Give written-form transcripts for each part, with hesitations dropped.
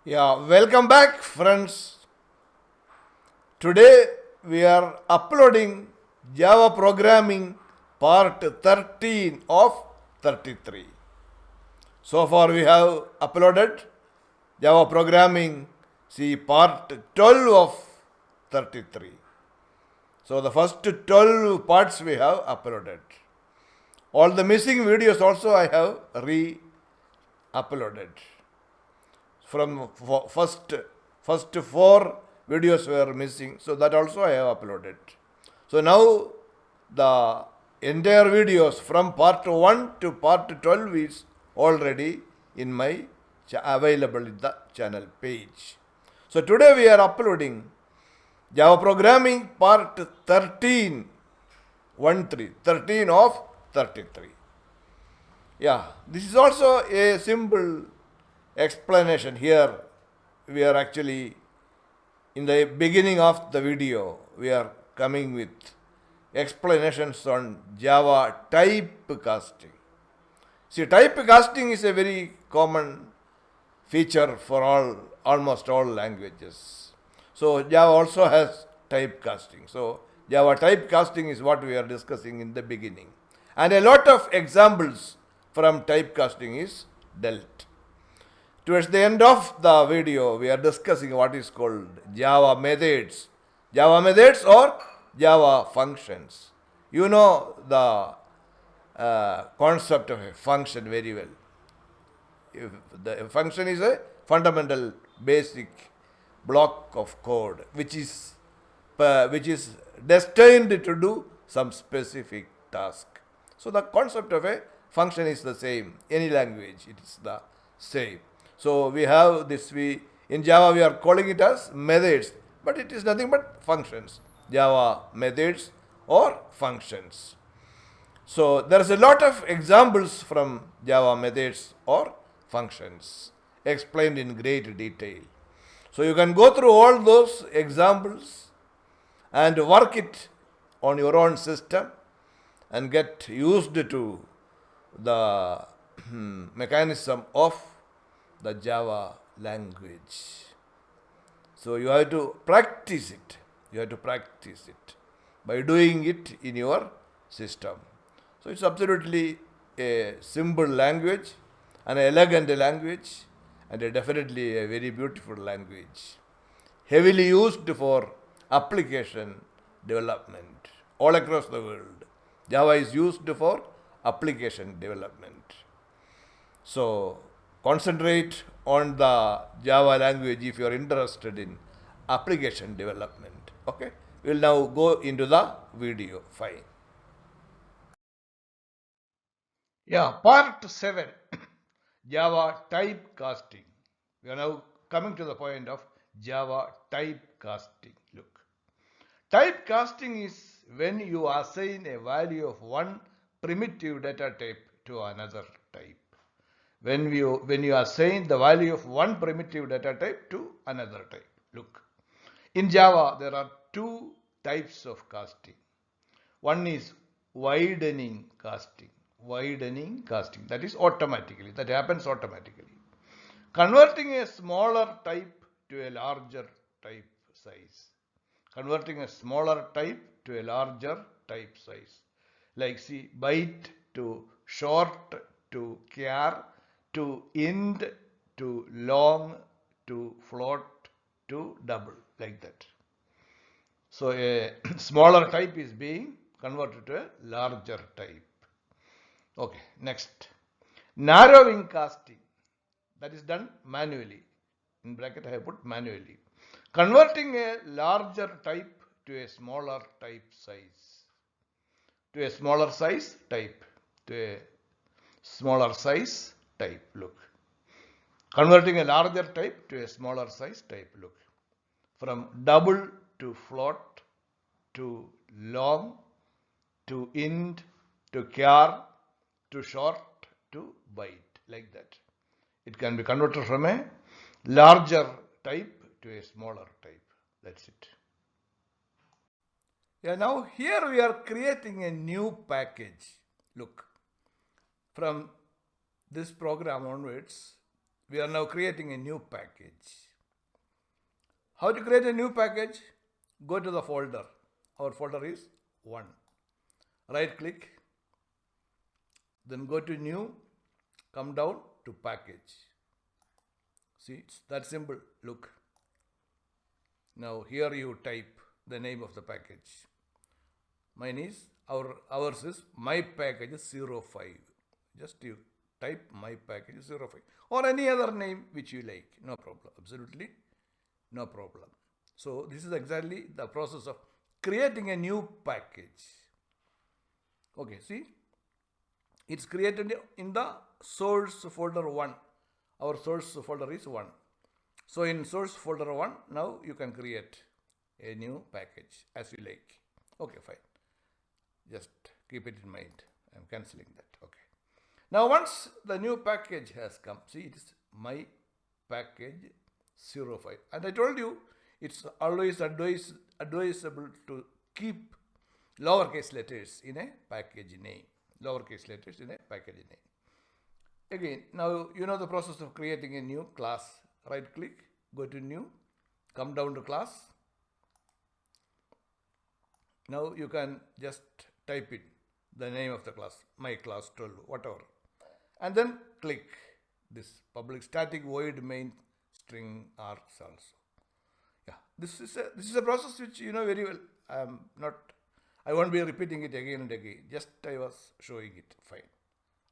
Welcome back, friends. Today we are uploading Java programming part 13 of 33. So far we have uploaded Java programming, see part 12 of 33. So the first 12 parts we have uploaded. All the missing videos also I have re-uploaded. From first four videos were missing, so that also I have uploaded. So now the entire videos from part 1 to part 12 is already in my available in the channel page. So today we are uploading Java programming part 13 13 of 33. This is also a simple explanation. Here we are actually in the beginning of the video we are coming with explanations on Java typecasting. See, typecasting is a very common feature for almost all languages. So Java also has typecasting. So Java typecasting is what we are discussing in the beginning. And a lot of examples from typecasting is dealt. Towards the end of the video, we are discussing what is called Java methods. Java methods or Java functions. You know the concept of a function very well. If the function is a fundamental basic block of code which is destined to do some specific task. So the concept of a function is the same. Any language it is the same. So we have this, in Java we are calling it as methods, but it is nothing but functions. Java methods or functions. So there is a lot of examples from Java methods or functions explained in great detail. So you can go through all those examples and work it on your own system and get used to the mechanism of the Java language. So you have to practice it. You have to practice it by doing it in your system. So it's absolutely a simple language, an elegant language, and definitely a very beautiful language. Heavily used for application development all across the world. Java is used for application development. So concentrate on the Java language if you are interested in application development. Okay, we will now go into the video. Fine. Part 7 Java typecasting. We are now coming to the point of Java typecasting. Look, typecasting is when you assign a value of one primitive data type to another type. When you assign the value of one primitive data type to another type. Look, in Java there are two types of casting. One is widening casting. Widening casting, that is automatically, that happens automatically. Converting a smaller type to a larger type size. Converting a smaller type to a larger type size. Like see, byte to short to char to int to long to float to double, like that. So a smaller type is being converted to a larger type. Okay, next. Narrowing casting, that is done manually. In bracket I have put manually. Converting a larger type to a smaller type size. To a smaller size type. To a smaller size type. Look. Converting a larger type to a smaller size type. Look. From double to float to long to int to char to short to byte, like that. It can be converted from a larger type to a smaller type. That's it. Now here we are creating a new package. Look, from this program onwards, we are now creating a new package. How to create a new package? Go to the folder. Our folder is 1. Right click, then go to new, come down to package. See, it's that simple. Look. Now here you type the name of the package. Mine is, ours is my package 05. Just you type my package 05 or any other name which you like. No problem. Absolutely no problem. So this is exactly the process of creating a new package. Okay, see, it's created in the source folder 1. Our source folder is 1. So in source folder 1, now you can create a new package as you like. Okay, fine. Just keep it in mind. I'm cancelling that. Okay. Now once the new package has come, see, it is my package 05. And I told you it's always advisable to keep lowercase letters in a package name. Lowercase letters in a package name. Again, now you know the process of creating a new class. Right click, go to new, come down to class. Now you can just type in the name of the class, my class 12, whatever. And then click this public static void main string args also. Yeah, this is a process which you know very well. I won't be repeating it again and again. Just I was showing it. Fine.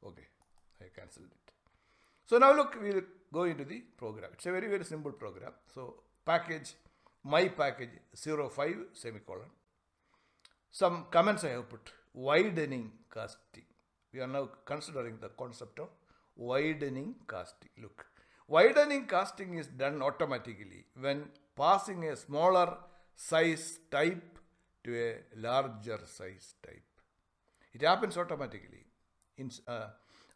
Okay, I cancelled it. So now look, we'll go into the program. It's a very, very simple program. So package, my package 05 semicolon. Some comments I have put. Widening casting. We are now considering the concept of widening casting. Look, widening casting is done automatically when passing a smaller size type to a larger size type. It happens automatically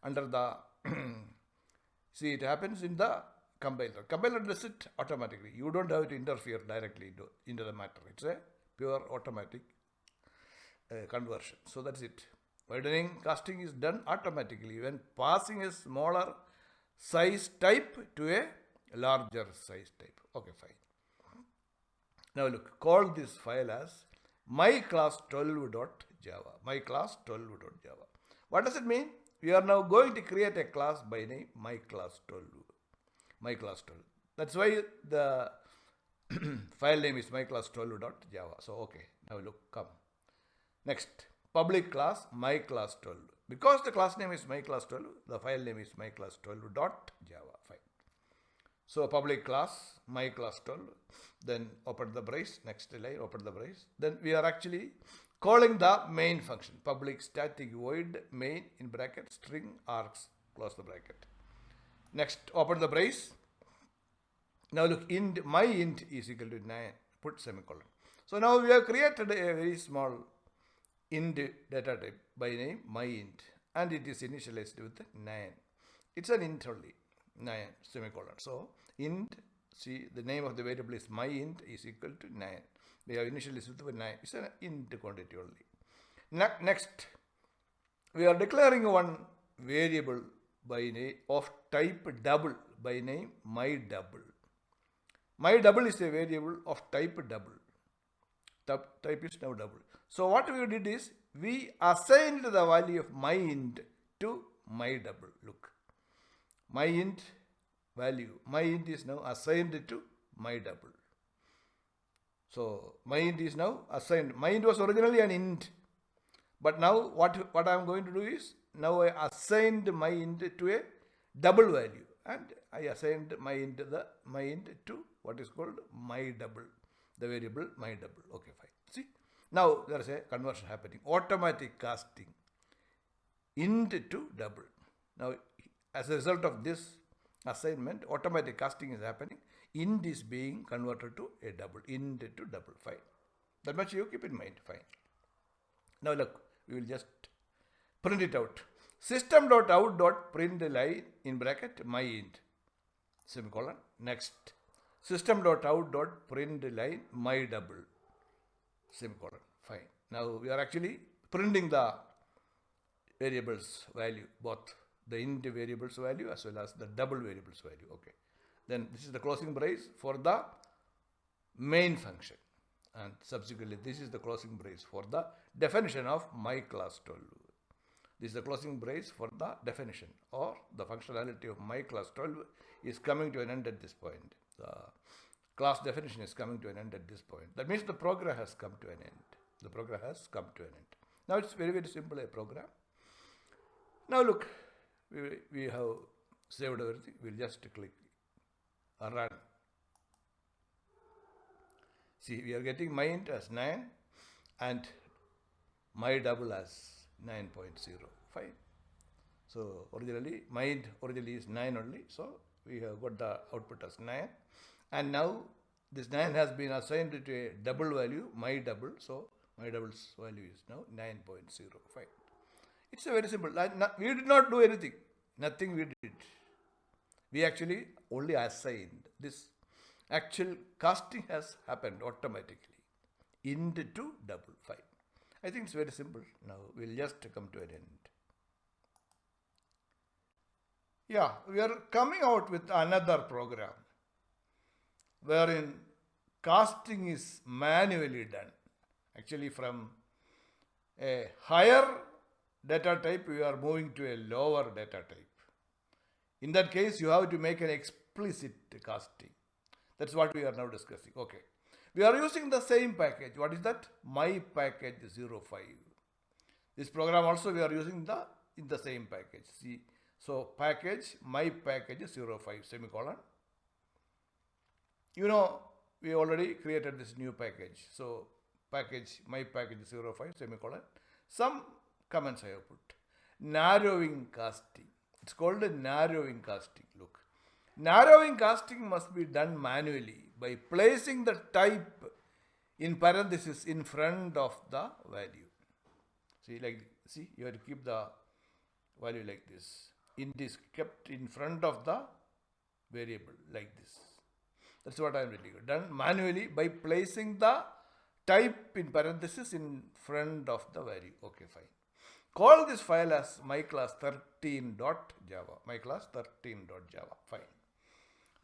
under the see, it happens in the compiler. Compiler does it automatically. You don't have to interfere directly into the matter. It's a pure automatic conversion. So that's it. Widening casting is done automatically when passing a smaller size type to a larger size type. Okay, fine. Now look, call this file as myclass12.java. Myclass12.java. What does it mean? We are now going to create a class by name myclass12. Myclass12. That's why the file name is myclass12.java. So okay, now look, come. Next, public class myclass12. Because the class name is myclass12, the file name is myclass12.java. Fine. So public class myclass12. Then open the brace. Next line, open the brace. Then we are actually calling the main function, public static void main in bracket string args, close the bracket. Next, open the brace. Now look, int my int is equal to 9, put semicolon. So now we have created a very small int data type by name myInt, and it is initialized with 9. It's an int only, 9 semicolon. So int, see, the name of the variable is myInt is equal to 9. We have initialized with 9. It's an int quantity only. Next, we are declaring one variable by name of type double by name myDouble. MyDouble is a variable of type double. Type is now double. So what we did is we assigned the value of myInt to myDouble. Look, myInt value, myInt is now assigned to myDouble. So myInt is now assigned. MyInt was originally an int, but now what I am going to do is now I assigned myInt to a double value, and I assigned myInt to what is called myDouble, the variable myDouble. Okay, fine. See, now there is a conversion happening, automatic casting int to double. Now as a result of this assignment, automatic casting is happening. Int is being converted to a double, int to double. Fine. That much you keep in mind. Fine. Now look, we will just print it out. System.out.println in bracket myInt semicolon. Next, system.out.println myDouble semicolon. Fine. Now we are actually printing the variables value, both the int variable's value as well as the double variable's value. Okay. Then this is the closing brace for the main function. And subsequently, this is the closing brace for the definition of my class 12. This is the closing brace for the definition, or the functionality of my class 12 is coming to an end at this point. The class definition is coming to an end at this point. That means the program has come to an end. The program has come to an end. Now it's very, very simple, a program. Now look, we have saved everything. We'll just click run. See, we are getting my int as 9 and my double as 9.05. So originally, my int originally is 9 only. So we have got the output as 9. And now this 9 has been assigned to a double value, my double. So my double's value is now 9.05. It's a very simple. We did not do anything. Nothing we did. We actually only assigned. This actual casting has happened automatically. Int to double 5. I think it's very simple. Now we'll just come to an end. Yeah, we are coming out with another program wherein casting is manually done. Actually, from a higher data type, we are moving to a lower data type. In that case, you have to make an explicit casting. That's what we are now discussing. Okay. We are using the same package. What is that? My package 05. This program also we are using in the same package. See, so package, my package 05 semicolon. You know, we already created this new package. So package, my package 05 semicolon. Some comments I have put. Narrowing casting. It's called a narrowing casting. Look. Narrowing casting must be done manually by placing the type in parenthesis in front of the value. See, you have to keep the value like this. Int is kept in front of the variable like this. That's what I am really good. Done manually by placing the type in parenthesis in front of the value. Okay, fine. Call this file as myclass13.java. myclass13.java. Fine.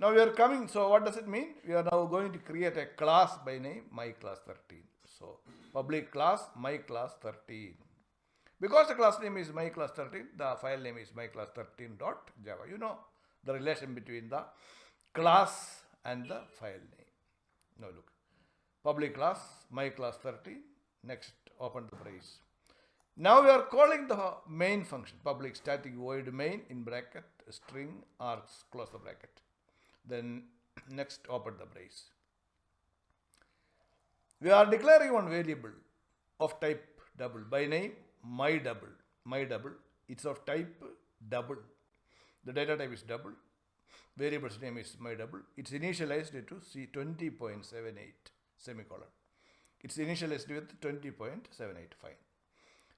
Now we are coming. So what does it mean? We are now going to create a class by name myclass13. So public class myclass13. Because the class name is myclass13, the file name is myclass13.java. You know the relation between the class and the file name. Now look. Public class myclass13. Next, open the brace. Now we are calling the main function, public static void main in bracket string args, close the bracket. Then next, open the brace. We are declaring one variable of type double by name my double. My double, it's of type double. The data type is double. Variable's name is my double. It's initialized to C20.78 semicolon. It's initialized with 20.78. Fine.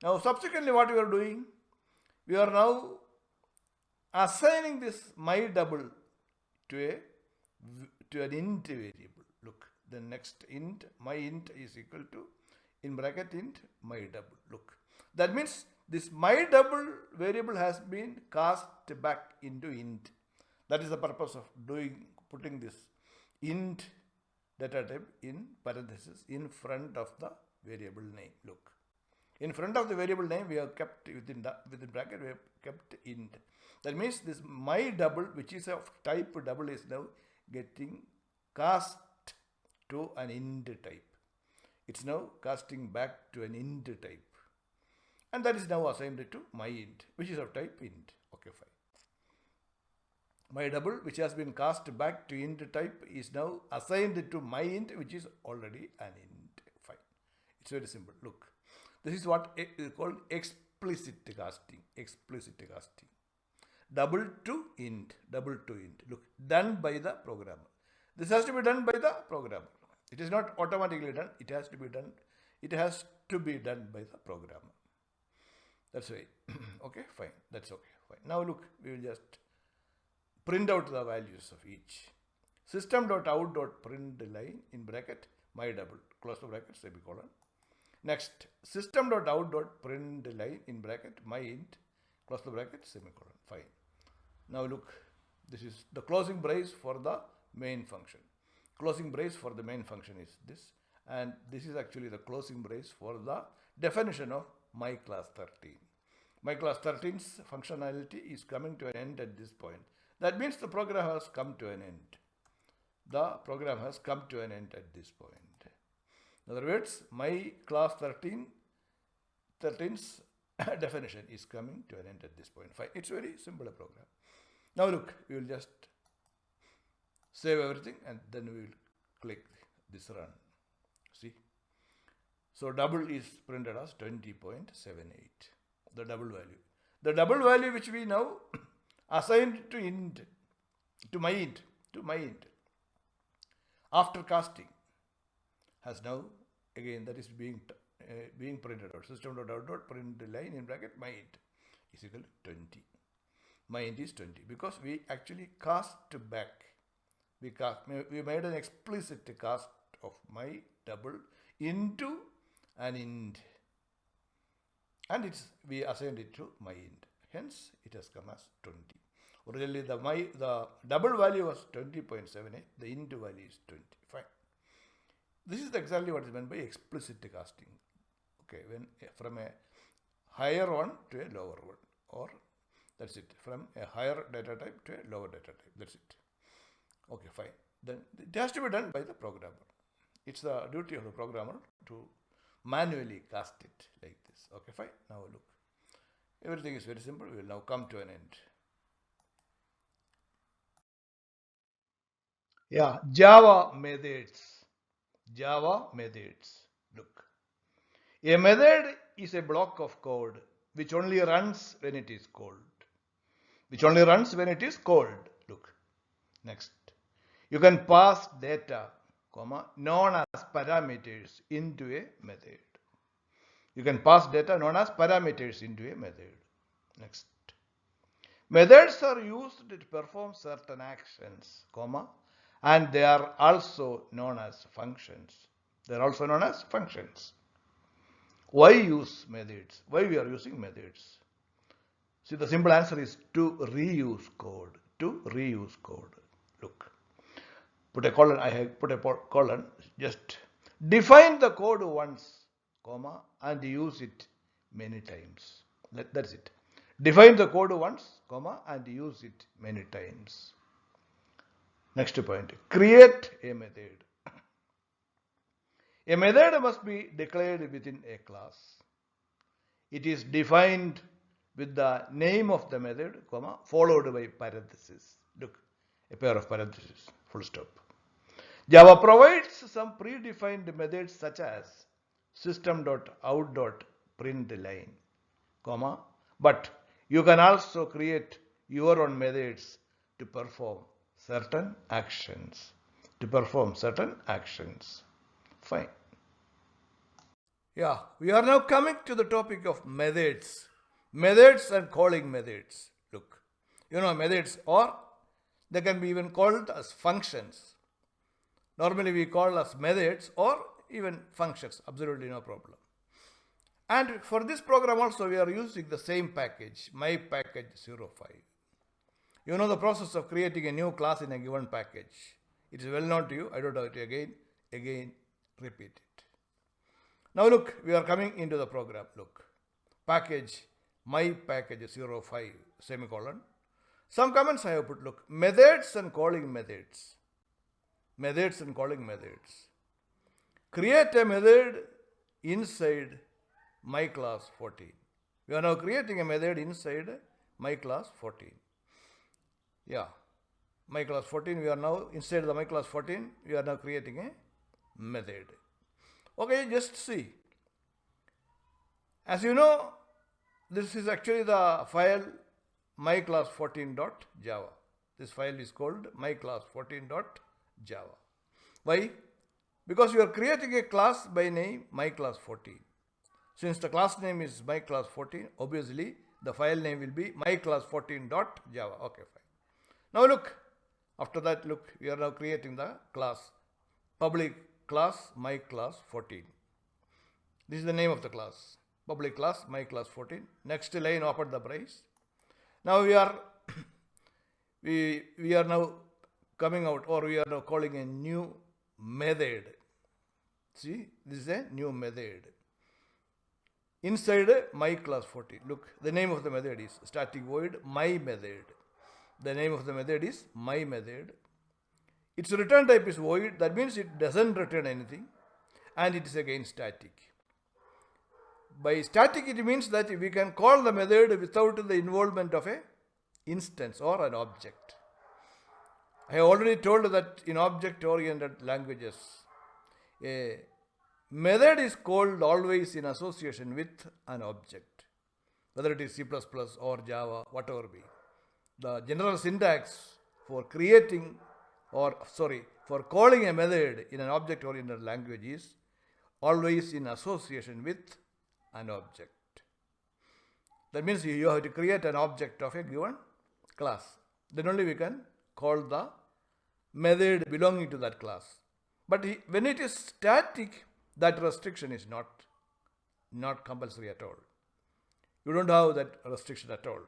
Now subsequently what we are doing, we are now assigning this my double to an int variable. Look, the next int, my int is equal to, in bracket int, my double. Look, that means this my double variable has been cast back into int. That is the purpose of putting this int data type in parenthesis in front of the variable name. Look. In front of the variable name, we have kept within bracket, we have kept int. That means this my double, which is of type double, is now getting cast to an int type. It's now casting back to an int type. And that is now assigned to my int, which is of type int. Okay, fine. My double, which has been cast back to int type, is now assigned to my int, which is already an int. Fine. It's very simple. Look. This is what is called explicit casting. Explicit casting. Double to int. Double to int. Look, done by the programmer. This has to be done by the programmer. It is not automatically done. It has to be done. It has to be done by the programmer. That's right. Okay, fine. That's okay. Fine. Now look, we will just print out the values of each. System.out.println in bracket my double. Close the bracket, semicolon. Next, system.out.println in bracket my int, close the bracket, semicolon. Fine. Now look, this is the closing brace for the main function. Closing brace for the main function is this, and this is actually the closing brace for the definition of my class 13. My class 13's functionality is coming to an end at this point. That means the program has come to an end. The program has come to an end at this point. In other words, my class 13's definition is coming to an end at this point. Fine. It's very simple a program. Now look, we will just save everything and then we will click this run. See? So double is printed as 20.78, the double value. The double value which we now assigned to int, to my int, after casting has now, again, that is being printed out. System.out print line in bracket my int is equal to 20. My int is 20 because we actually cast back. We made an explicit cast of my double into an int, and we assigned it to my int. Hence, it has come as 20. Originally, the double value was 20.78. The int value is 20. Fine. This is exactly what is meant by explicit casting. Okay, when from a higher one to a lower one, or that's it, from a higher data type to a lower data type. That's it. Okay, fine. Then it has to be done by the programmer. It's the duty of the programmer to manually cast it like this. Okay, fine. Now look. Everything is very simple. We will now come to an end. Yeah, Java methods. Look. A method is a block of code which only runs when it is called. Look. Next. You can pass data, known as parameters into a method. Next. Methods are used to perform certain actions, and they are also known as functions. Why use methods? Why we are using methods? See, the simple answer is to reuse code. Look. Put a colon, I have put a colon, just define the code once, and use it many times. That's it. Define the code once, and use it many times. Next point, create a method. A method must be declared within a class. It is defined with the name of the method, followed by parentheses. Look, a pair of parentheses, full stop. Java provides some predefined methods such as system.out.println, but you can also create your own methods to perform certain actions. Fine. Yeah, we are now coming to the topic of methods. Methods and calling methods. Look, methods, or they can be even called as functions. Normally we call as methods or even functions, absolutely no problem. And for this program also we are using the same package, mypackage05. You know the process of creating a new class in a given package. It is well known to you. I don't have to again repeat it. Now look, we are coming into the program. Look, package, mypackage05, semicolon. Some comments I have put, look, methods and calling methods. Create a method inside my class 14. We are now creating a method inside my class 14. Yeah, my class 14, we are now inside the my class 14, we are now creating a method. Okay, just see. As you know, this is actually the file myclass14.java. This file is called myclass14.java. Why? Because you are creating a class by name myclass14. Since the class name is myclass14, obviously the file name will be myclass14.java. Okay, fine. Now look, after that, look, we are now creating the class, public class myclass14. This is the name of the class, public class myclass14. Next line, open the brace. Now we are now coming out, or we are now calling a new method. See, this is a new method. Inside my class 14, look, the name of the method is static void my method. The name of the method is my method. Its return type is void. That means it doesn't return anything, and it is again static. By static, it means that we can call the method without the involvement of a instance or an object. I have already told that in object-oriented languages, a method is called always in association with an object, whether it is C++ or Java, whatever be. The general syntax for for calling a method in an object-oriented language is always in association with an object. That means you have to create an object of a given class. Then only we can call the method belonging to that class. But when it is static, that restriction is not compulsory at all. You don't have that restriction at all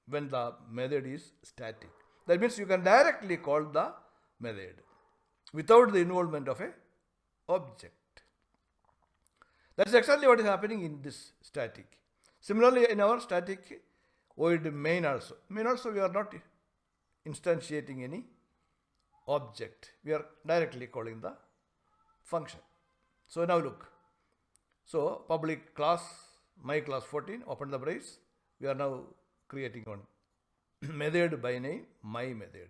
when the method is static. That means you can directly call the method without the involvement of a object. That's exactly what is happening in this static. Similarly, in our static void main also. Main also we are not instantiating any object. We are directly calling the function. So now look. So public class, my class 14, open the brace. We are now creating one method by name, my method.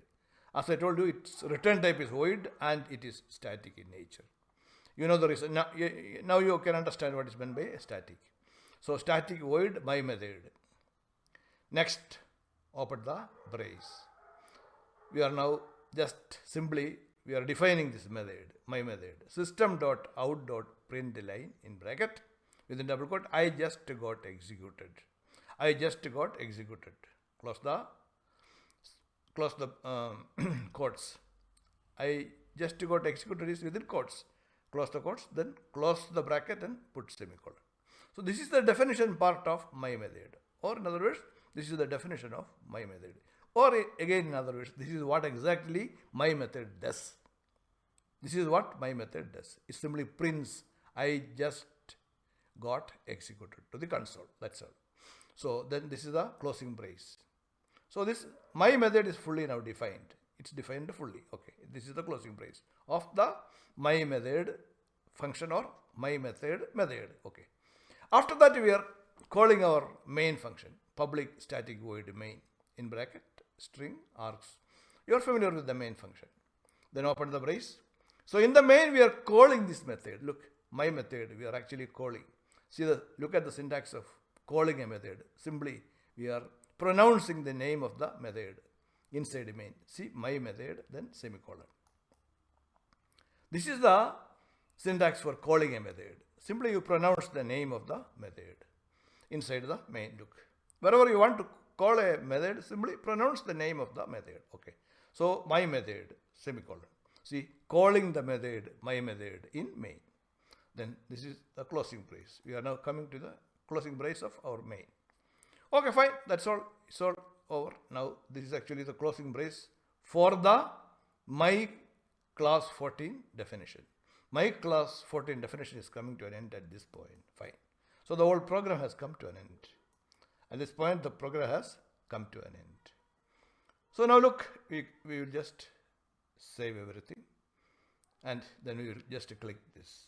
As I told you, its return type is void and it is static in nature. You know the reason. Now you can understand what is meant by static. So static void my method. Next, open the brace. We are now just simply, we are defining this method, my method. System.out.println in bracket, within double quote, I just got executed. I just got executed. Close the quotes. I just got executed is within quotes. Close the quotes, then close the bracket and put semicolon. So this is the definition part of my method. Or in other words, this is the definition of my method. Or again in other words, this is what exactly my method does. This is what my method does. It simply prints I just got executed to the console. That's all. So then this is the closing brace. So this my method is fully now defined. It's defined fully. Okay. This is the closing brace of the my method function or my method. Okay. After that we are calling our main function, public static void main in bracket string args. You are familiar with the main function. Then open the brace. So in the main we are calling this method. Look, my method we are actually calling. Look at the syntax of calling a method. Simply we are pronouncing the name of the method inside the main. See, my method, then semicolon. This is the syntax for calling a method. Simply you pronounce the name of the method inside the main. Look, wherever you want to call a method, simply pronounce the name of the method. Okay. So my method, semicolon. See, calling the method, my method in main. Then this is the closing brace. We are now coming to the closing brace of our main. Okay, fine. That's all. It's all over. Now this is actually the closing brace for the my class 14 definition. My class 14 definition is coming to an end at this point. Fine. So the whole program has come to an end. At this point, the program has come to an end. So now look, we will just save everything and then we will just click this.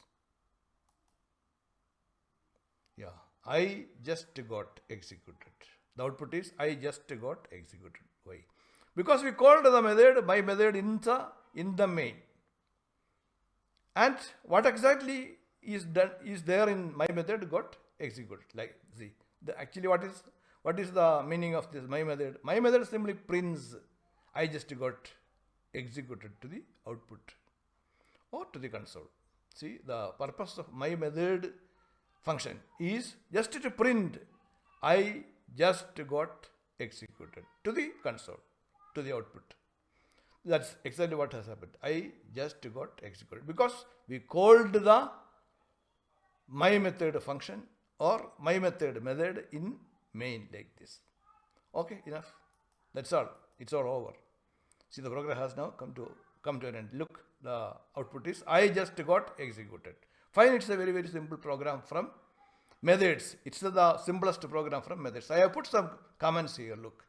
Yeah, I just got executed. The output is I just got executed. Why? Because we called the method, my method in the main. And what exactly is there in my method got executed. Like, see, actually what is the meaning of this my method? My method simply prints I just got executed to the output or to the console. See, the purpose of my method function is just to print I just got executed to the console, to the output. That's exactly what has happened. I just got executed because we called the my method function or my method in main like this. Okay, enough. That's all. It's all over. See, the program has now come to an end. Look, the output is I just got executed. Fine, it's a very, very simple program from methods. It's the simplest program from methods. I have put some comments here. Look.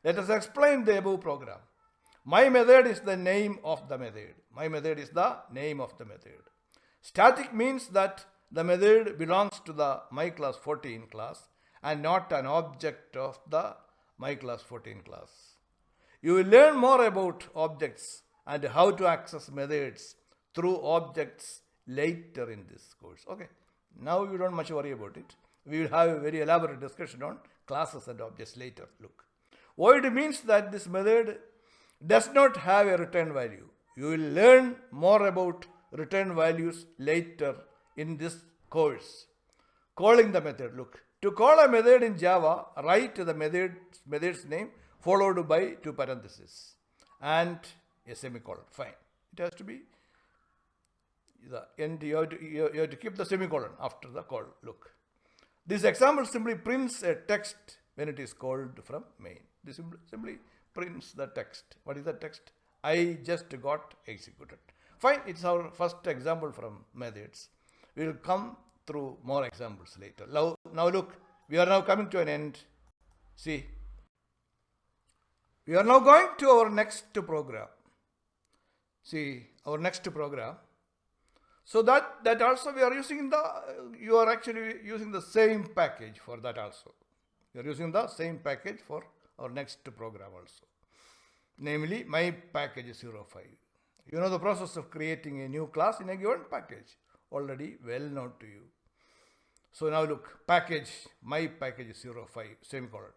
Let us explain the above program. My method is the name of the method. My method is the name of the method. Static means that the method belongs to the myClass14 class and not an object of the myClass14 class. You will learn more about objects and how to access methods through objects later in this course. Okay, now you don't much worry about it. We will have a very elaborate discussion on classes and objects later. Look, void means that this method does not have a return value. You will learn more about return values later in this course. Calling the method. Look, to call a method in Java, write the method's name followed by two parentheses and a semicolon. Fine. It has to be the end. You have to keep the semicolon after the call. Look, this example simply prints a text when it is called from main. This simply prints the text. What is the text? I just got executed. Fine, it's our first example from methods. We will come through more examples later. Now look, we are now coming to an end. See, we are now going to our next program. See, our next program. So that also we are using you are actually using the same package for that also. You are using the same package for our next program also. Namely, my package 05. You know the process of creating a new class in a given package. Already well known to you. So now look, package, my package 05, semicolon.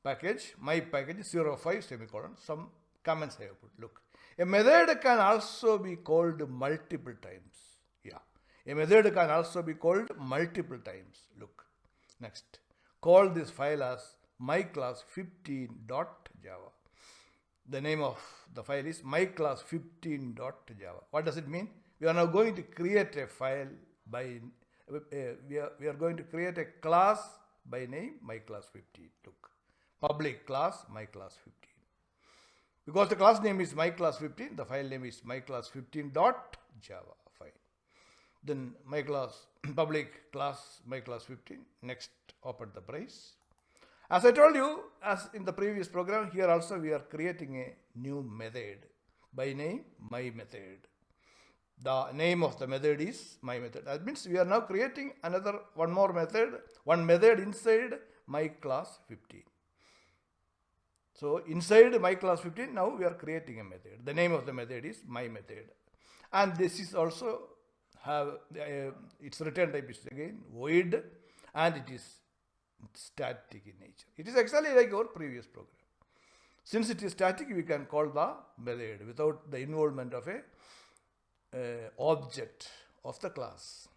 Package, my package 05, semicolon. Some comments I have put. Look, a method can also be called multiple times. Yeah, a method can also be called multiple times. Look, next. Call this file as myclass15.java. The name of the file is myclass15.java. What does it mean? We are now going to create a file by, we are going to create a class by name myclass15. Look, public class myclass15. Because the class name is myclass15, the file name is myclass15.java. Fine. Then myclass, public class myclass15. Next, open the brace. As I told you, as in the previous program, here also we are creating a new method by name myMethod. The name of the method is myMethod. That means we are now creating one method inside myClass15. So inside myClass15, now we are creating a method. The name of the method is myMethod. And this is also its return type is again void, and it is static in nature. It is exactly like our previous program. Since it is static, we can call the method without the involvement of a object of the class.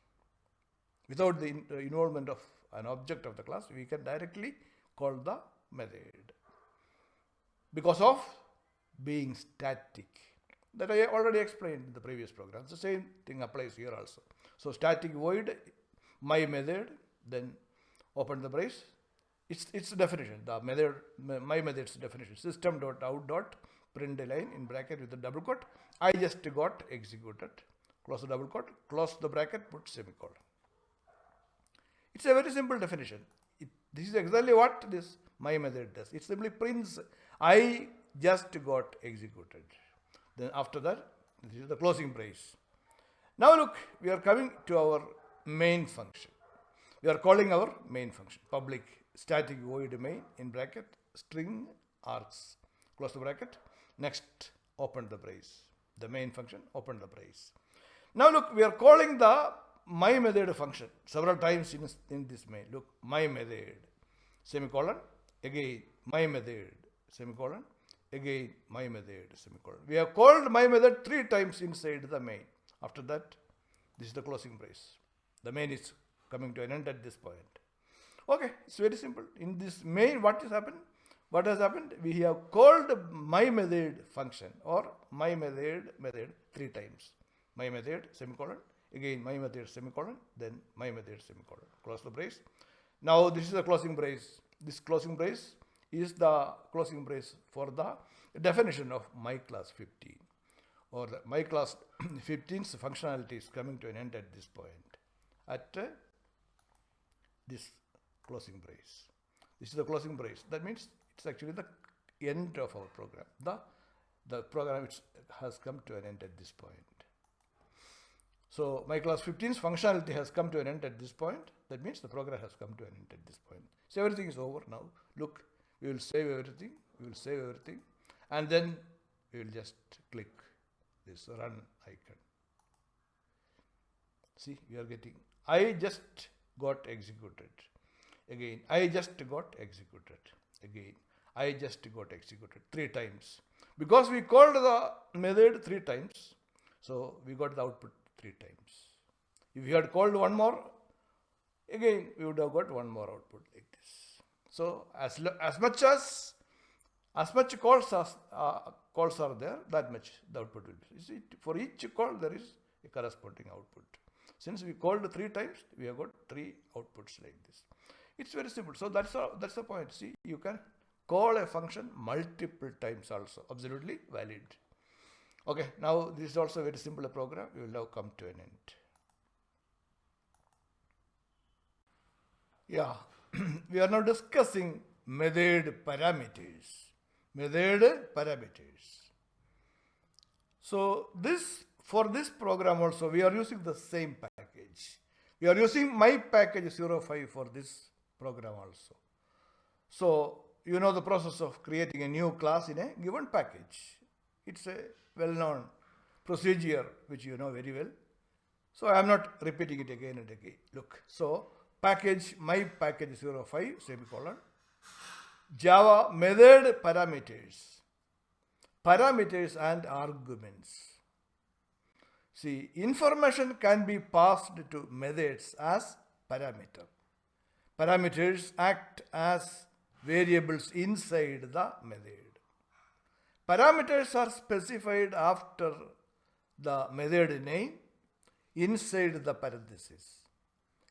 Without the involvement of an object of the class, we can directly call the method because of being static. That I already explained in the previous program. The same thing applies here also. So static void myMethod, then open the brace. It's definition. The method, myMethod's definition. System.out.println in bracket with a double quote. I just got executed. Close the double quote. Close the bracket. Put semicolon. It's a very simple definition. This is exactly what this myMethod does. It simply prints I just got executed. Then after that, this is the closing brace. Now look, we are coming to our main function. We are calling our main function, public static void main in bracket string args. Close the bracket. Next, open the brace. The main function, open the brace. Now look, we are calling the myMethod function several times in this main. Look, myMethod, semicolon, again myMethod, semicolon, again myMethod, semicolon. We have called myMethod 3 times inside the main. After that, this is the closing brace. The main is coming to an end at this point. Okay, it's very simple. In this main, what has happened? We have called myMethod function or myMethod method 3 times. myMethod, semicolon, again myMethod, semicolon, then myMethod, semicolon. Close the brace. Now this is the closing brace. This closing brace is the closing brace for the definition of my class 15, or the my class 15's functionality is coming to an end at this point, at this closing brace. This is the closing brace. That means it's actually the end of our program. The program has come to an end at this point. So my class 15's functionality has come to an end at this point. That means the program has come to an end at this point. So everything is over now. Look, we will save everything. And then we will just click this run icon. See, we are getting, I just got executed. Again, I just got executed. Again, I just got executed 3 times. Because we called the method 3 times, so we got the output 3 times. If we had called one more, again we would have got one more output like this. So as much calls are there, that much the output will be. You see, for each call there is a corresponding output. Since we called 3 times, we have got 3 outputs like this. It's very simple. So that's the point. See, you can call a function multiple times also. Absolutely valid. Okay, now this is also a very simple program. We will now come to an end. Yeah, we are now discussing method parameters. So for this program also, we are using the same package. We are using my package 05 for this program also. So you know the process of creating a new class in a given package. It's a well-known procedure which you know very well. So I am not repeating it again and again. Look, so my package 05 semicolon Java method parameters and arguments. See, information can be passed to methods as parameter. Parameters act as variables inside the method. Parameters are specified after the method name inside the parenthesis.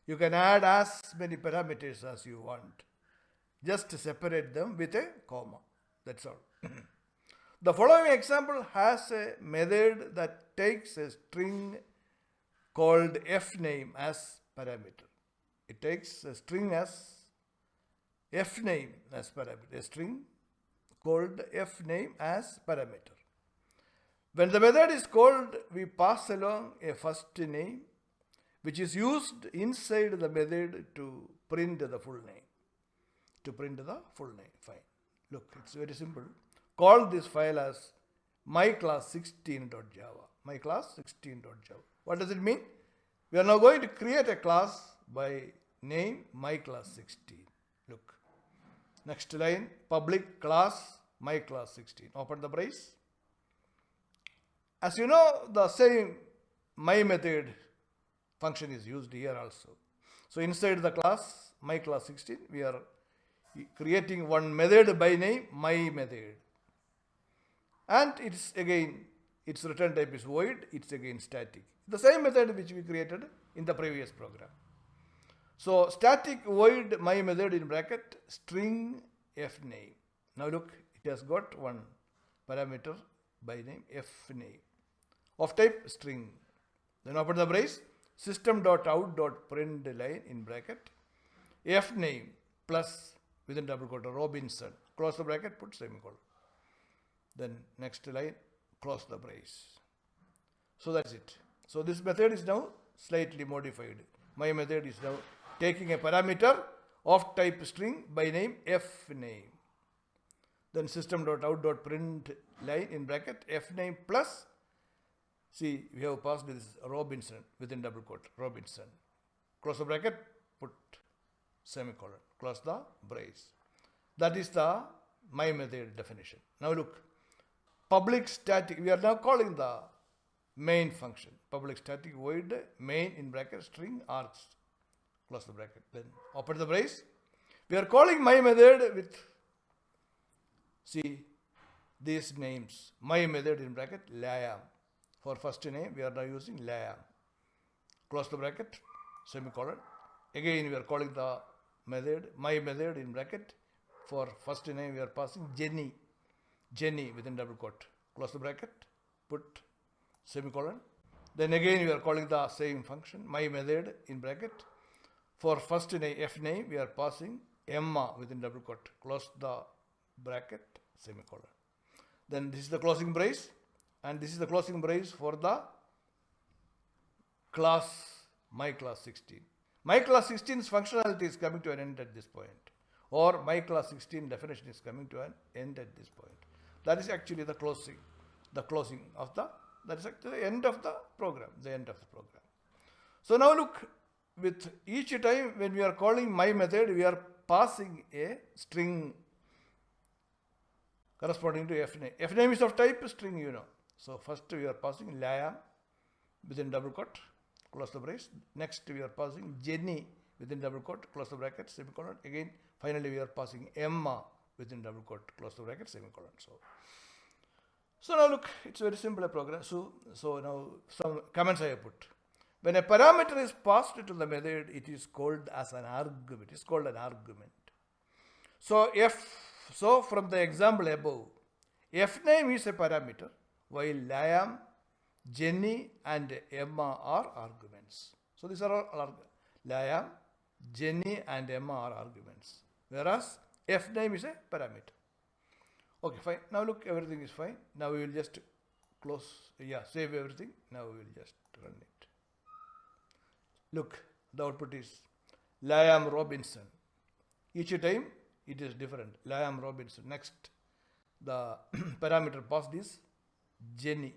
You can add as many parameters as you want. Just separate them with a comma. That's all. The following example has a method that takes a string called fname as parameter. It takes a string as fname as parameter. A string called fname as parameter. When the method is called, we pass along a first name which is used inside the method to print the full name. Fine. Look, it's very simple. Call this file as myclass16.java. myclass16.java. What does it mean? We are now going to create a class by name myclass16. Look, next line, public class myclass16. Open the brace. As you know, the same my method function is used here also. So inside the class myclass16, we are creating one method by name my method. And its return type is void, it's again static. The same method which we created in the previous program. So static void my method in bracket string fname. Now look, it has got one parameter by name fname of type string. Then open the brace, system.out.println in bracket fname plus within double quote Robinson. Close the bracket, put semicolon. Then next line, close the brace. So that's it. So this method is now slightly modified. My method is now taking a parameter of type string by name fname. Then system.out.println in bracket fname plus, see, we have passed this Robinson within double quote Robinson. Close the bracket, put semicolon. Close the brace. That is the my method definition. Now look, public static, we are now calling the main function. Public static void main in bracket string args. Close the bracket. Then open the brace. We are calling my method with, see, these names. My method in bracket lamb. For first name, we are now using lamb. Close the bracket, semicolon. Again, we are calling the method, my method in bracket For first name we are passing Jenny. Jenny within double quote. Close the bracket. Put semicolon. Then again we are calling the same function. My method in bracket. For first name, F name, we are passing Emma within double quote. Close the bracket, semicolon. Then this is the closing brace, and this is the closing brace for the class, my class 16. My class 16's functionality is coming to an end at this point, or my class 16 definition is coming to an end at this point. That is actually the closing of the, that is actually the end of the program, So now look, with each time when we are calling my method, we are passing a string corresponding to F name. F name is of type string, you know. So first we are passing Lam within double quote, close the brace. Next we are passing Jenny within double quote, close the bracket, semicolon. Again, finally we are passing Emma within double quote, close the bracket, semicolon. So now look, it's very simple a program. So now some comments I have put. When a parameter is passed to the method, it is called as an argument. It's called an argument. So from the example above, F name is a parameter, while Lam, Jenny, and Emma are arguments. So these are all Lam, Jenny, and Emma are arguments, whereas F name is a parameter. Okay, fine. Now look, everything is fine. Now we will just save everything. Now we will just run it. Look, the output is Lam Robinson. Each time it is different. Lam Robinson. Next, the parameter passed is Jenny.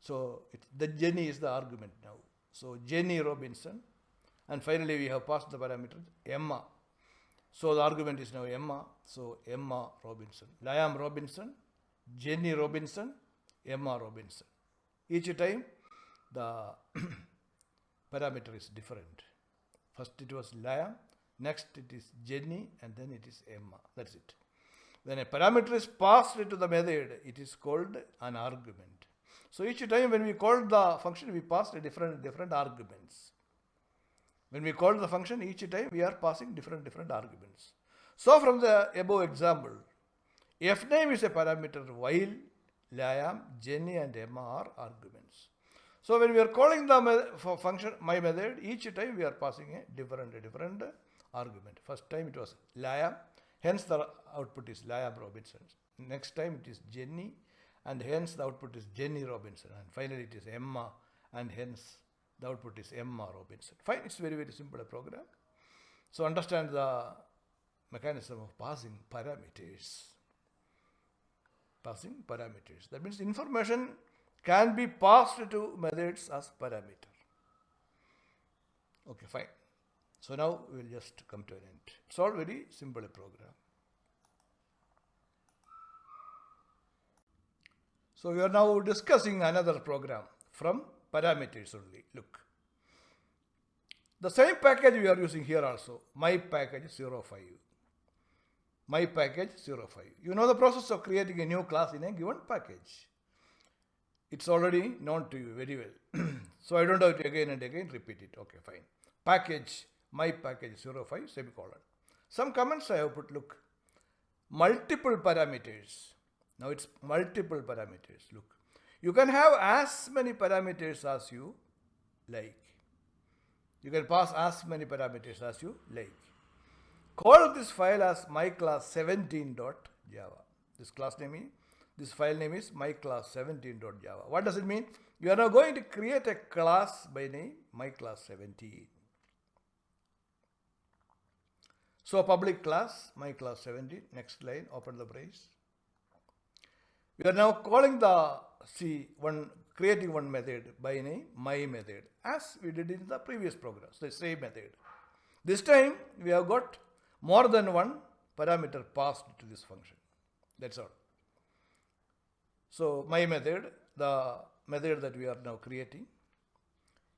So the Jenny is the argument now. So Jenny Robinson. And finally we have passed the parameter Emma. So the argument is now Emma. So Emma Robinson. Lam Robinson, Jenny Robinson, Emma Robinson. Each time the parameter is different. First it was Lam, next it is Jenny, and then it is Emma. That's it. When a parameter is passed into the method, it is called an argument. So each time when we call the function, we pass different arguments. When we call the function, each time we are passing different arguments. So from the above example, F name is a parameter while Lam, Jenny, and Emma are arguments. So when we are calling the function my method, each time we are passing a different argument. First time it was Lam, hence the output is Lam Robinson. Next time it is Jenny, and hence the output is Jenny Robinson. And finally it is Emma, and hence the output is Emma Robinson. Fine, it's very simple a program. So understand the mechanism of passing parameters. That means information can be passed to methods as parameter. Okay, fine. So now we will just come to an end. It's all very simple a program. So we are now discussing another program from parameters only. Look. The same package we are using here also, my package 05. My package 05. You know the process of creating a new class in a given package. It's already known to you very well. So I don't have to again and again repeat it. Okay, fine. Package, my package 05, semicolon. Some comments I have put, look. Multiple parameters. Now it's multiple parameters. Look. You can have as many parameters as you like. You can pass as many parameters as you like. Call this file as myclass17.java. This file name is myclass17.java. What does it mean? You are now going to create a class by name myclass17. So public class myclass17. Next line, open the brace. We are now calling creating one method by name my method, as we did in the previous program. So the same method. This time we have got more than one parameter passed to this function. That's all. So my method, the method that we are now creating,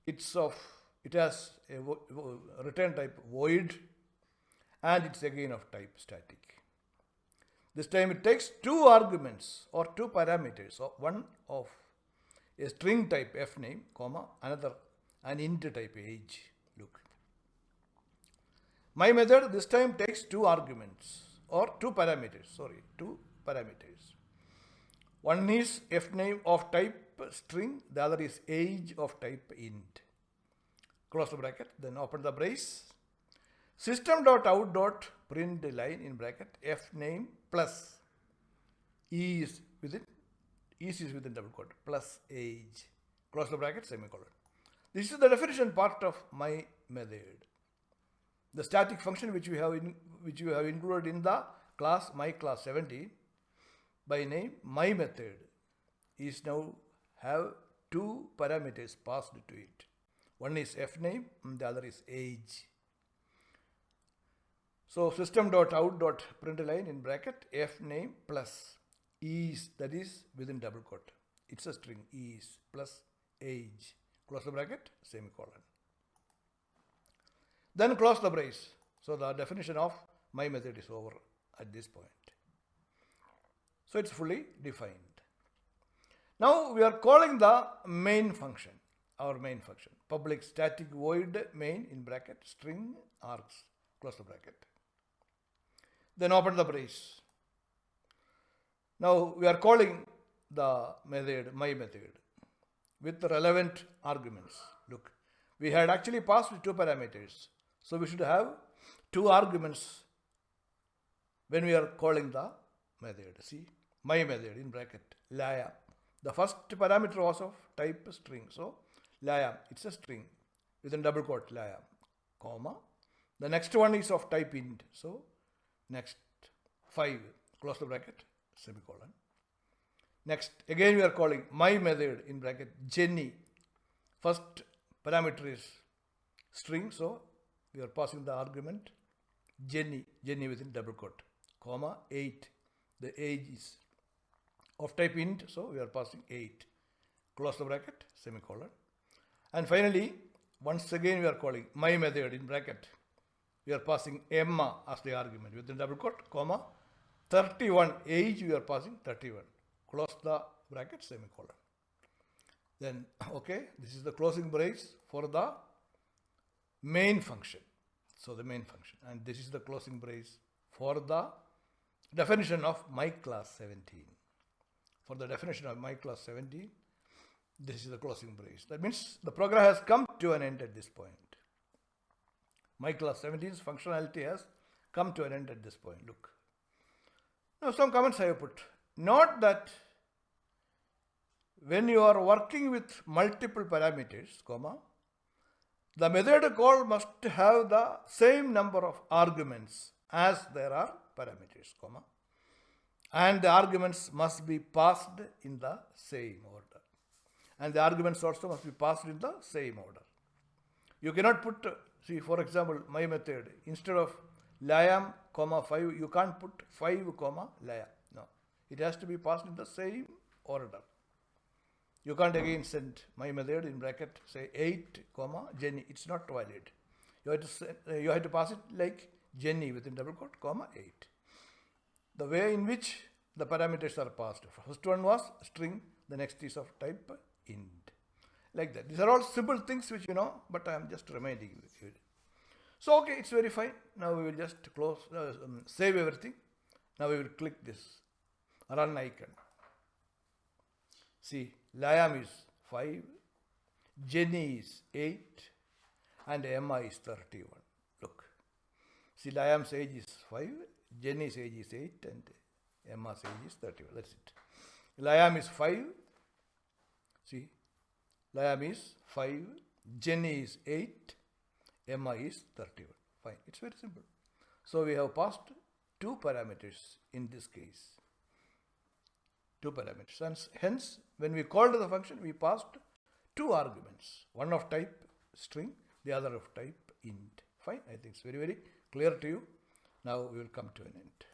it has a return type void, and it's again of type static. This time it takes two arguments or two parameters, so one of a string type f name, comma, another an int type age. Look. My method this time takes two arguments or two parameters. Two parameters. One is fname of type string, the other is age of type int. Close the bracket, then open the brace. System.out.println in bracket fname plus is within double quote plus age. Close the bracket, semicolon. This is the definition part of my method. The static function which we have included in the class my class 17 by name my method is now have two parameters passed to it. One is fname and the other is age. So system.out.println in bracket fname plus is, that is within double quote. It's a string, is plus age. Close the bracket, semicolon. Then close the brace. So the definition of my method is over at this point. So it's fully defined. Now we are calling the main function, our main function. Public static void main in bracket string args. Close the bracket. Then open the brace. Now we are calling the method, my method, with the relevant arguments. Look, we had actually passed two parameters. So we should have two arguments when we are calling the method. See, my method in bracket, laya. The first parameter was of type string. So laya, it's a string within double quote, laya, comma. The next one is of type int. So next 5, close the bracket, semicolon. Next, again we are calling my method in bracket, Jenny. First parameter is string, so we are passing the argument Jenny within double quote, comma 8. The age is of type int, so we are passing 8. Close the bracket, semicolon. And finally, once again we are calling my method in bracket. We are passing Emma as the argument within double quote, comma 31. Age we are passing 31. Close the bracket, semicolon. Then, okay, this is the closing brace for the main function. So the main function. And this is the closing brace for the definition of my class 17. For the definition of my class 17, this is the closing brace. That means the program has come to an end at this point. My class 17's functionality has come to an end at this point. Look. Now some comments I have put. Note that when you are working with multiple parameters, comma, the method call must have the same number of arguments as there are parameters, comma, and the arguments must be passed in the same order. And the arguments also must be passed in the same order. You cannot put, see, for example, my method, instead of layam, comma 5, you can't put 5, comma laya. No, it has to be passed in the same order. You can't again send my method in bracket, say 8, comma Jenny. It's not valid. You have to pass it like Jenny within double quote, comma 8. The way in which the parameters are passed. First one was string, the next is of type int. Like that. These are all simple things which you know, but I am just reminding you. So okay, it's very fine. Now we will just close, save everything. Now we will click this run icon. See, Layam is 5, Jenny is 8, and Emma is 31. Look. See, Layam's age is 5, Jenny's age is 8, and Emma's age is 31. That's it. Layam is 5. See, Layam is 5, Jenny is 8, Emma is 31. Fine. It's very simple. So we have passed two parameters in this case. Two parameters. And hence, when we called the function, we passed two arguments. One of type string, the other of type int. Fine. I think it's very, very clear to you. Now we will come to an end.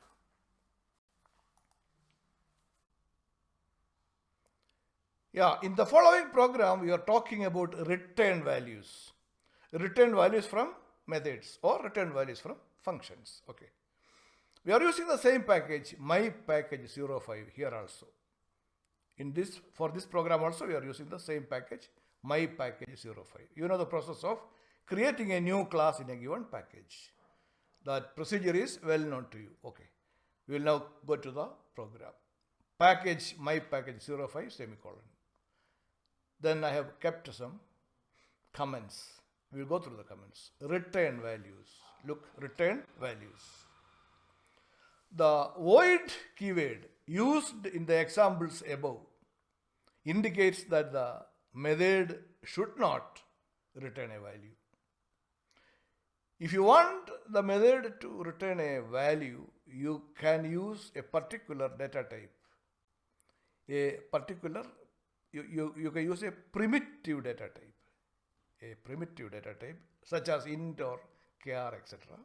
Yeah, in the following program, we are talking about return values. Return values from methods or return values from functions. Okay. We are using the same package, my package 05 here also. For this program also, we are using the same package, my package 05. You know the process of creating a new class in a given package. That procedure is well known to you. Okay. We will now go to the program. Package, my package 05 semicolon. Then I have kept some comments. We will go through the comments. Return values. Look, return values. The void keyword used in the examples above indicates that the method should not return a value. If you want the method to return a value, you can use a particular data type. You can use a primitive data type. A primitive data type such as int or char, etc.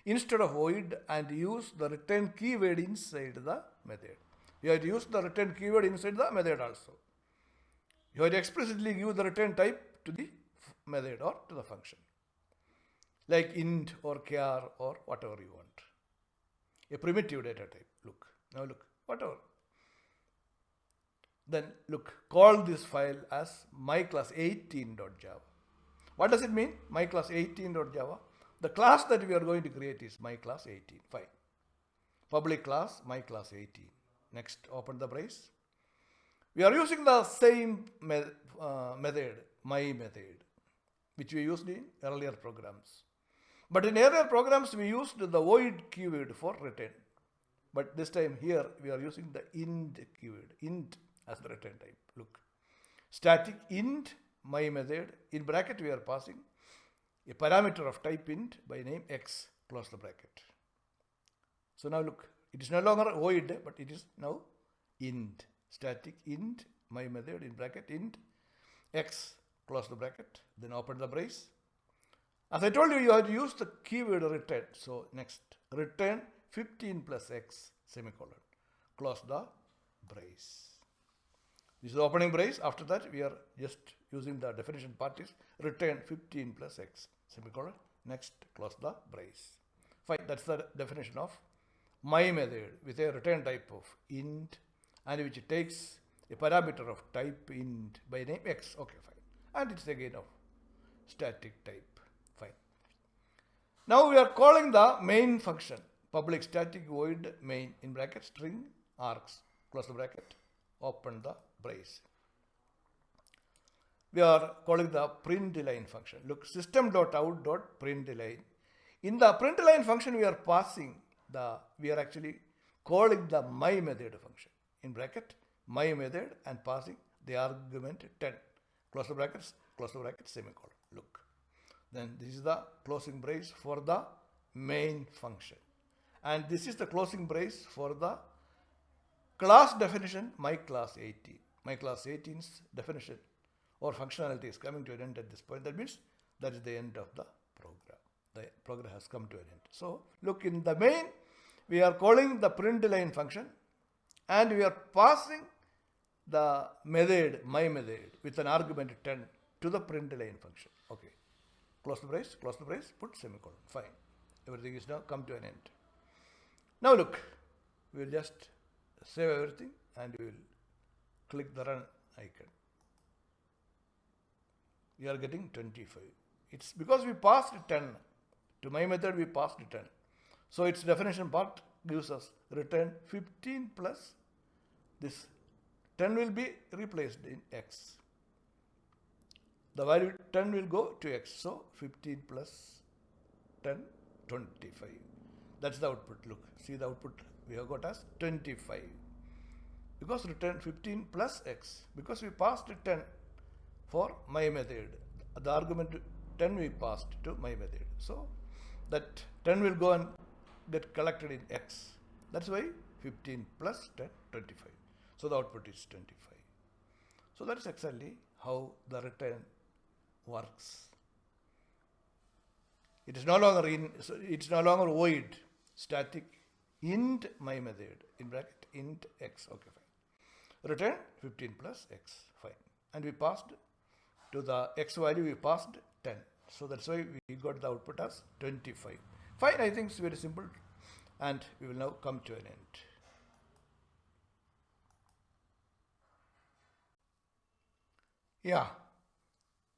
instead of void, and use the return keyword inside the method. You have to use the return keyword inside the method also. You have to explicitly give the return type to the method or to the function, like int or char or whatever you want. A primitive data type. Look, now look, whatever. Then look, call this file as myclass18.java. What does it mean? myclass18.java. The class that we are going to create is myclass18. Fine. Public class myclass18. Next, open the brace. We are using the same method, my method, which we used in earlier programs. But in earlier programs, we used the void keyword for return. But this time here, we are using the int keyword, int as the return type. Look, static int my method, in bracket we are passing a parameter of type int by name x, close the bracket. So now look, it is no longer void, but it is now int, static int my method in bracket int x, close the bracket, then open the brace. As I told you, you have to use the keyword return. So next, return 15 plus x, semicolon, close the brace. This is the opening brace. After that, we are just using the definition part is return 15 plus x, semicolon, next, close the brace. Fine, that's the definition of my method with a return type of int, and which takes a parameter of type int by name x. Okay, fine. And it's again of static type. Fine. Now we are calling the main function, public static void main in bracket string args, close the bracket, open the brace. We are calling the println function. Look, system.out.println. In the println function, we are actually calling the my method function in bracket my method and passing the argument 10. Close the bracket, semicolon. Look, then this is the closing brace for the main function, and this is the closing brace for the class definition myclass18. myclass18's definition or functionality is coming to an end at this point. That means that is the end of the program. The program has come to an end. So look, in the main, we are calling the println function, and we are passing the method, my method, with an argument 10 to the println function. Okay. Close the brace, put semicolon. Fine. Everything is now come to an end. Now look, we will just save everything and we will click the run icon. We are getting 25. It's because we passed 10. To my method, we passed 10. So its definition part gives us return 15 plus this 10 will be replaced in x. The value 10 will go to x. So 15 plus 10, 25. That's the output. Look, see the output we have got as 25. Because return 15 plus x. Because we passed 10 for my method. The argument 10 we passed to my method. So that 10 will go and get collected in x. That's why 15 plus 10, 25. So the output is 25. So that is exactly how the return works. It is no longer void, static int my method in bracket int x. Okay, fine. Return 15 plus x. Fine. And we passed to the x value, we passed 10. So that's why we got the output as 25. Fine, I think it's very simple, and we will now come to an end. Yeah,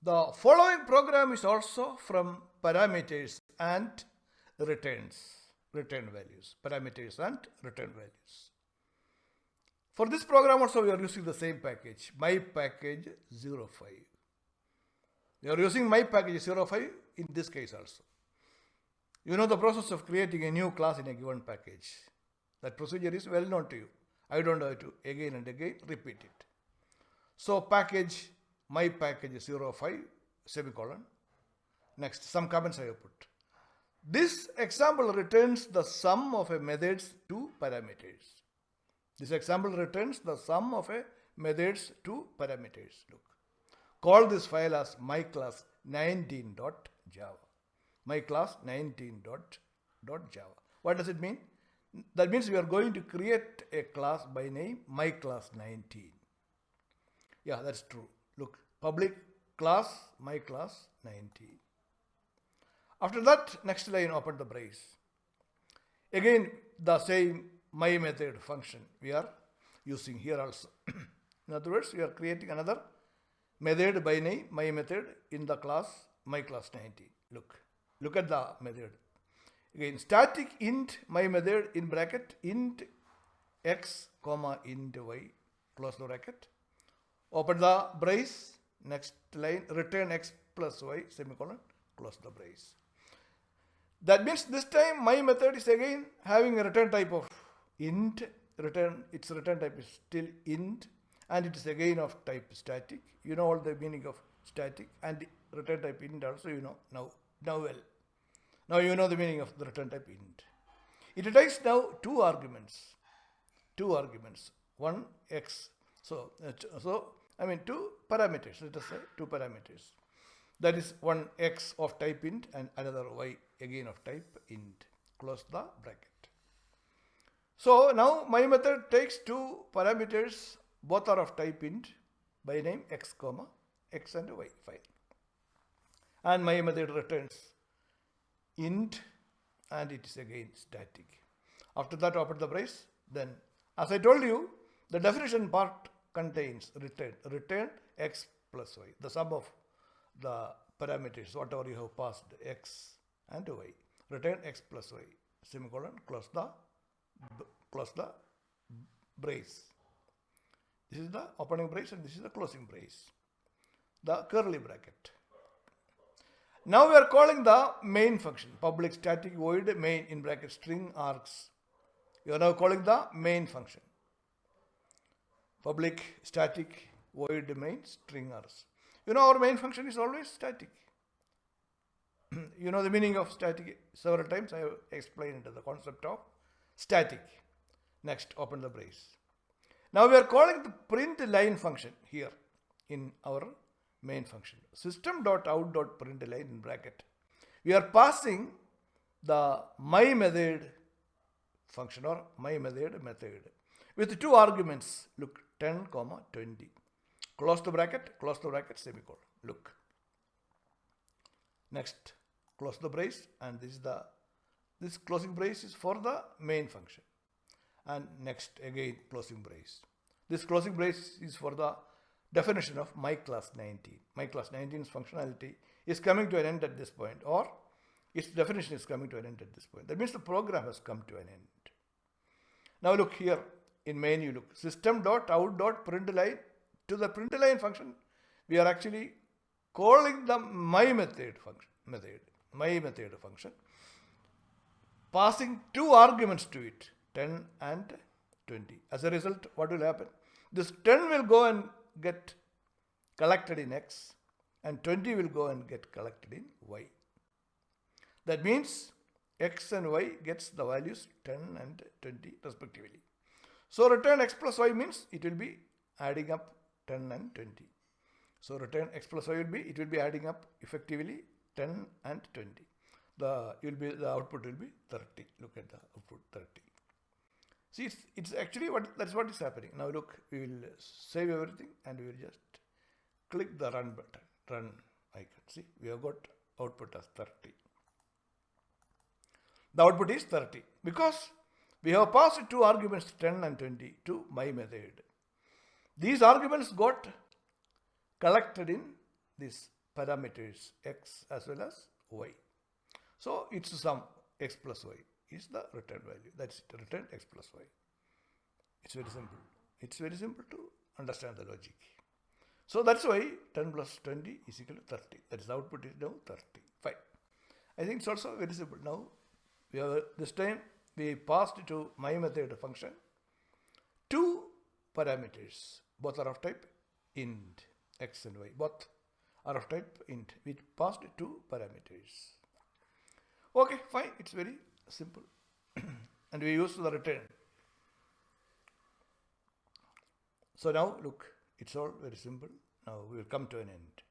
the following program is also from parameters and returns. return values, parameters and return values. For this program also we are using the same package, mypackage05. We are using mypackage05 in this case also. You know the process of creating a new class in a given package. That procedure is well known to you. I don't have to again and again repeat it. So package mypackage05 semicolon. Next, some comments I have put. This example returns the sum of a method's two parameters. This example returns the sum of a method's two parameters. Look. Call this file as myclass19.java. myclass19.java. What does it mean? That means we are going to create a class by name myclass19. Yeah, that's true. Look, public class myclass19. After that, next line, open the brace. Again, the same my method function we are using here also. In other words, we are creating another method by name my method in the class myclass19. Look at the method. Again, static int my method in bracket int x comma int y, close the bracket. Open the brace. Next line, return x plus y semicolon, close the brace. That means this time my method is again having a return type of int. Its return type is still int, and it is again of type static. You know all the meaning of static, and return type int also you know now well. Now you know the meaning of the return type int. It takes now two arguments, one x. So two parameters. Let us say two parameters. That is one x of type int and another y again of type int. Close the bracket. So now my method takes two parameters, both are of type int by name x comma x and y file. And my method returns int and it is again static. After that, open the brace. Then, as I told you, the definition part contains return x plus y, the sum of the parameters, whatever you have passed, x and y. Return x plus y, semicolon, close the brace. This is the opening brace and this is the closing brace, the curly bracket. Now we are calling the main function, public static void main in bracket string args. You are now calling the main function, public static void main string args. You know our main function is always static. You know the meaning of static. Several times I have explained the concept of static. Next, open the brace. Now we are calling the print line function here in our main function. System.out.println in bracket. We are passing the my method function or my method with two arguments. Look, 10, 20. Close the bracket, semicolon. Look. Next, close the brace, and this closing brace is for the main function. And next again closing brace. This closing brace is for the definition of myclass19. myclass19's functionality is coming to an end at this point, or its definition is coming to an end at this point. That means the program has come to an end. Now look here in main, you look system.out.println. To the println function, we are actually calling the my method function, passing two arguments to it, 10 and 20. As a result, what will happen? This 10 will go and get collected in x, and 20 will go and get collected in y. That means x and y gets the values 10 and 20 respectively. So return x plus y means it will be adding up 10 and 20. So return x plus y it will be adding up effectively 10 and 20. The output will be 30. Look at the output, 30. See, it's actually that's what is happening. Now look, we will save everything and we will just click the run button, run icon. See, we have got output as 30. The output is 30 because we have passed two arguments 10 and 20 to my method. These arguments got collected in these parameters x as well as y. So it's sum x plus y. is the return value. That's it, return x plus y. It's very simple. It's very simple to understand the logic. So that's why 10 plus 20 is equal to 30. That is the output is now 30. Fine. I think it's also very simple. Now, we have this time we passed to my method function two parameters. Both are of type int, x and y. Both are of type int. We passed two parameters. Okay, fine. It's very simple. And we use the return. So now look, it's all very simple. Now we will come to an end.